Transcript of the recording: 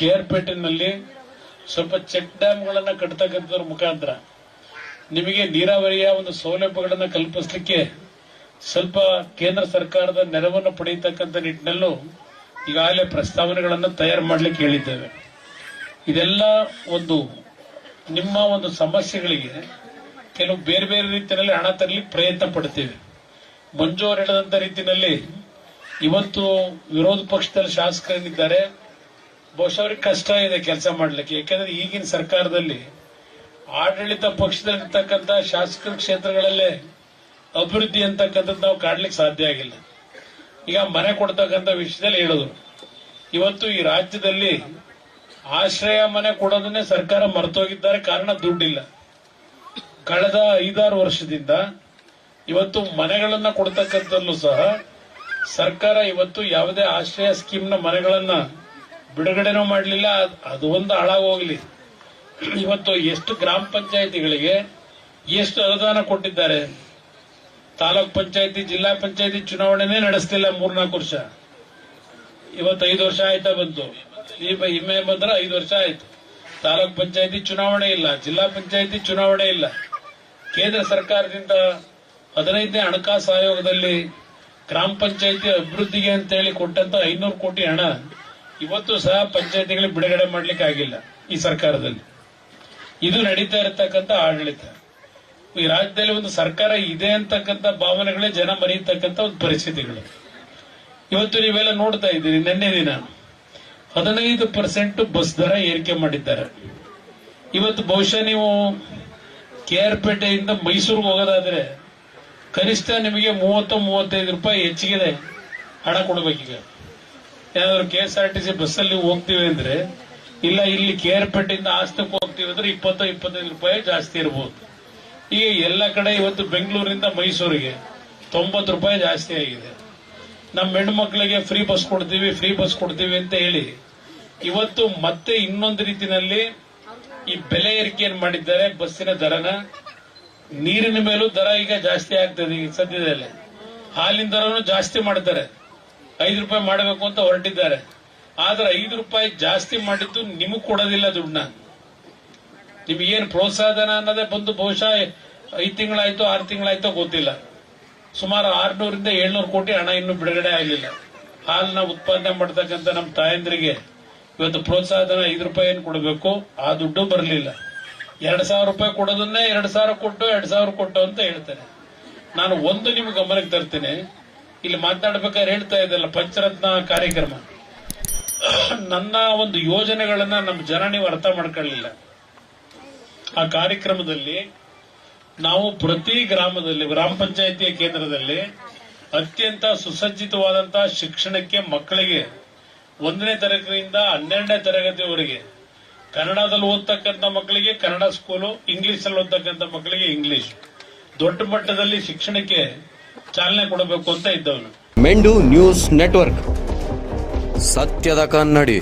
KRಪೇಟೆನಲ್ಲಿ ಸ್ವಲ್ಪ ಚೆಕ್ ಡ್ಯಾಂಗಳನ್ನ ಕಟ್ಟತಕ್ಕಂಥದ್ರ ಮುಖಾಂತರ ನಿಮಗೆ ನೀರಾವರಿಯ ಒಂದು ಸೌಲಭ್ಯಗಳನ್ನು ಕಲ್ಪಿಸಲಿಕ್ಕೆ ಸ್ವಲ್ಪ ಕೇಂದ್ರ ಸರ್ಕಾರದ ನೆರವನ್ನು ಪಡೆಯತಕ್ಕಂಥ ನಿಟ್ಟಿನಲ್ಲೂ ಈಗಾಗಲೇ ಪ್ರಸ್ತಾವನೆಗಳನ್ನು ತಯಾರು ಮಾಡಲಿಕ್ಕೆ ಹೇಳಿದ್ದೇವೆ. ಇದೆಲ್ಲ ಒಂದು ನಿಮ್ಮ ಒಂದು ಸಮಸ್ಯೆಗಳಿಗೆ ಕೆಲವು ಬೇರೆ ಬೇರೆ ರೀತಿಯಲ್ಲಿ ಹಣ ತರಲಿಕ್ಕೆ ಪ್ರಯತ್ನ ಪಡ್ತೀವಿ. ಮಂಜು ಅವರು ಹೇಳಿದಂತ ರೀತಿಯಲ್ಲಿ ಇವತ್ತು ವಿರೋಧ ಪಕ್ಷದಲ್ಲಿ ಶಾಸಕರಿದ್ದಾರೆ, ಬಹುಶಃ ಅವ್ರಿಗೆ ಕಷ್ಟ ಇದೆ ಕೆಲಸ ಮಾಡಲಿಕ್ಕೆ. ಯಾಕಂದ್ರೆ ಈಗಿನ ಸರ್ಕಾರದಲ್ಲಿ ಆಡಳಿತ ಪಕ್ಷದಲ್ಲಿರ್ತಕ್ಕಂಥ ಶಾಸಕರ ಕ್ಷೇತ್ರಗಳಲ್ಲೇ ಅಭಿವೃದ್ಧಿ ಅಂತಕ್ಕಂಥದ್ದು ನಾವು ಕಾಡ್ಲಿಕ್ಕೆ ಸಾಧ್ಯ ಆಗಿಲ್ಲ. ಈಗ ಮನೆ ಕೊಡ್ತಕ್ಕಂಥ ವಿಷಯದಲ್ಲಿ ಹೇಳಿದ್ರು, ಇವತ್ತು ಈ ರಾಜ್ಯದಲ್ಲಿ ಆಶ್ರಯ ಮನೆ ಕೊಡೋದನ್ನೇ ಸರ್ಕಾರ ಮರೆತೋಗಿದ್ದಾರೆ. ಕಾರಣ ದುಡ್ಡಿಲ್ಲ. ಕಳೆದ 5-6 ವರ್ಷದಿಂದ ಇವತ್ತು ಮನೆಗಳನ್ನ ಕೊಡ್ತಕ್ಕಂಥಲ್ಲೂ ಸಹ ಸರ್ಕಾರ ಇವತ್ತು ಯಾವುದೇ ಆಶ್ರಯ ಸ್ಕೀಮ್ನ ಮನೆಗಳನ್ನ ಬಿಡುಗಡೆನೂ ಮಾಡಲಿಲ್ಲ. ಅದು ಒಂದು ಹಾಳಾಗೋಗ್ಲಿ. ಇವತ್ತು ಎಷ್ಟು ಗ್ರಾಮ ಪಂಚಾಯಿತಿಗಳಿಗೆ ಎಷ್ಟು ಅನುದಾನ ಕೊಟ್ಟಿದ್ದಾರೆ. ತಾಲೂಕ್ ಪಂಚಾಯಿತಿ, ಜಿಲ್ಲಾ ಪಂಚಾಯಿತಿ ಚುನಾವಣೆನೇ ನಡೆಸಲಿಲ್ಲ 3-4 ವರ್ಷ. ಇವತ್ತು 5 ವರ್ಷ ಆಯ್ತಾ ಬಂತು. ಇಮ್ಮೆ ಬಂದ್ರೆ 5 ವರ್ಷ ಆಯ್ತು. ತಾಲೂಕ್ ಪಂಚಾಯಿತಿ ಚುನಾವಣೆ ಇಲ್ಲ, ಜಿಲ್ಲಾ ಪಂಚಾಯಿತಿ ಚುನಾವಣೆ ಇಲ್ಲ. ಕೇಂದ್ರ ಸರ್ಕಾರದಿಂದ 15ನೇ ಹಣಕಾಸು ಆಯೋಗದಲ್ಲಿ ಗ್ರಾಮ ಪಂಚಾಯಿತಿ ಅಭಿವೃದ್ಧಿಗೆ ಅಂತ ಹೇಳಿ ಕೊಟ್ಟಂತ 500 ಕೋಟಿ ಹಣ ಇವತ್ತು ಸಹ ಪಂಚಾಯಿತಿಗಳಿಗೆ ಬಿಡುಗಡೆ ಮಾಡ್ಲಿಕ್ಕೆ ಆಗಿಲ್ಲ ಈ ಸರ್ಕಾರದಲ್ಲಿ. ಇದು ನಡೀತಾ ಇರತಕ್ಕಂತ ಆಡಳಿತ. ಈ ರಾಜ್ಯದಲ್ಲಿ ಒಂದು ಸರ್ಕಾರ ಇದೆ ಅಂತಕ್ಕಂಥ ಭಾವನೆಗಳೇ ಜನ ಮರೆಯತಕ್ಕಂಥ ಒಂದು ಪರಿಸ್ಥಿತಿಗಳು. ಇವತ್ತು ನೀವೆಲ್ಲ ನೋಡ್ತಾ ಇದ್ದೀರಿ. ನಿನ್ನೆ ದಿನ 15% ಬಸ್ ದರ ಏರಿಕೆ ಮಾಡಿದ್ದಾರೆ. ಇವತ್ತು ಬಹುಶಃ ನೀವು KRಪೇಟೆಯಿಂದ ಮೈಸೂರಿಗೆ ಹೋಗೋದಾದ್ರೆ ಕನಿಷ್ಠ ನಿಮಗೆ 30-35 ರೂಪಾಯಿ ಹೆಚ್ಚಿಗೆ ಹಣ ಕೊಡಬೇಕೀಗ. ಏನಾದ್ರು KSRTC ಬಸ್ಸಲ್ಲಿ ಹೋಗ್ತೀವಿ ಅಂದ್ರೆ, ಇಲ್ಲ ಇಲ್ಲಿ KRಪೇಟೆಯಿಂದ ಹಾಸನಕ್ಕೆ ಹೋಗ್ತೀವಿ ಅಂದ್ರೆ 20-25 ರೂಪಾಯಿ ಜಾಸ್ತಿ ಇರಬಹುದು. ಈಗ ಎಲ್ಲ ಕಡೆ ಇವತ್ತು ಬೆಂಗಳೂರಿಂದ ಮೈಸೂರಿಗೆ 90 ರೂಪಾಯಿ ಜಾಸ್ತಿ ಆಗಿದೆ. ನಮ್ಮ ಹೆಣ್ಣು ಮಕ್ಕಳಿಗೆ ಫ್ರೀ ಬಸ್ ಕೊಡ್ತೀವಿ ಅಂತ ಹೇಳಿ ಇವತ್ತು ಮತ್ತೆ ಇನ್ನೊಂದು ರೀತಿಯಲ್ಲಿ ಈ ಬೆಲೆ ಏರಿಕೆಯನ್ನು ಮಾಡಿದ್ದಾರೆ. ಬಸ್ಸಿನ ದರನ, ನೀರಿನ ಮೇಲೂ ದರ ಈಗ ಜಾಸ್ತಿ ಆಗ್ತದೆ. ಈಗ ಸದ್ಯದಲ್ಲೇ ಹಾಲಿನ ದರನು ಜಾಸ್ತಿ ಮಾಡ್ತಾರೆ. 5 ರೂಪಾಯಿ ಮಾಡಬೇಕು ಅಂತ ಹೊರಟಿದ್ದಾರೆ. ಆದ್ರೆ 5 ರೂಪಾಯಿ ಜಾಸ್ತಿ ಮಾಡಿದ್ದು ನಿಮಗ್ ಕೊಡೋದಿಲ್ಲ ದುಡ್ಡನ್ನ. ನಿಮಗೇನು ಪ್ರೋತ್ಸಾಹಧನ ಅನ್ನೋದೇ ಬಂದು ಬಹುಶಃ 5 ತಿಂಗಳಾಯ್ತು 6 ತಿಂಗಳಾಯ್ತೋ ಗೊತ್ತಿಲ್ಲ. ಸುಮಾರು 600-700 ಕೋಟಿ ಹಣ ಇನ್ನೂ ಬಿಡುಗಡೆ ಆಗಲಿಲ್ಲ. ಹಾಲನ್ನ ಉತ್ಪಾದನೆ ಮಾಡತಕ್ಕಂಥ ನಮ್ಮ ತಾಯಂದ್ರಿಗೆ ಇವತ್ತು ಪ್ರೋತ್ಸಾಹಧನ 5 ರೂಪಾಯಿ ಏನು ಕೊಡಬೇಕು, ಆ ದುಡ್ಡು ಬರಲಿಲ್ಲ. 2,000 ರೂಪಾಯಿ ಕೊಡೋದನ್ನೇ 2,000 ಕೊಟ್ಟು ಅಂತ ಹೇಳ್ತಾರೆ. ನಾನು ಒಂದು ನಿಮ್ಗೆ ಗಮನಕ್ಕೆ ತರ್ತೀನಿ. ಇಲ್ಲಿ ಮಾತನಾಡ್ಬೇಕಾದ್ರೆ ಹೇಳ್ತಾ ಇದ್ದಲ್ಲ ಪಂಚರತ್ನ ಕಾರ್ಯಕ್ರಮ. ನನ್ನ ಒಂದು ಯೋಜನೆಗಳನ್ನ ನಮ್ಮ ಜನ ನೀವು ಅರ್ಥ ಮಾಡ್ಕೊಳ್ಳಿಲ್ಲ. ಆ ಕಾರ್ಯಕ್ರಮದಲ್ಲಿ ನಾವು ಪ್ರತಿ ಗ್ರಾಮದಲ್ಲಿ, ಗ್ರಾಮ ಪಂಚಾಯಿತಿಯ ಕೇಂದ್ರದಲ್ಲಿ ಅತ್ಯಂತ ಸುಸಜ್ಜಿತವಾದಂತಹ ಶಿಕ್ಷಣಕ್ಕೆ ಮಕ್ಕಳಿಗೆ 1ನೇ ತರಗತಿಯಿಂದ 12ನೇ ತರಗತಿವರೆಗೆ ಕನ್ನಡದಲ್ಲಿ ಓದ್ತಕ್ಕಂಥ ಮಕ್ಕಳಿಗೆ ಕನ್ನಡ ಸ್ಕೂಲು, ಇಂಗ್ಲಿಷ್ ಅಲ್ಲಿ ಓದ್ತಕ್ಕಂಥ ಮಕ್ಕಳಿಗೆ ಇಂಗ್ಲಿಷ್, ದೊಡ್ಡ ಮಟ್ಟದಲ್ಲಿ ಶಿಕ್ಷಣಕ್ಕೆ ಚಾಲನೆ ಕೊಡಬೇಕು ಅಂತ ಇದ್ದವನು. ಮೆಂಡು ನ್ಯೂಸ್ ನೆಟ್ವರ್ಕ್, ಸತ್ಯದ ಕನ್ನಡಿ.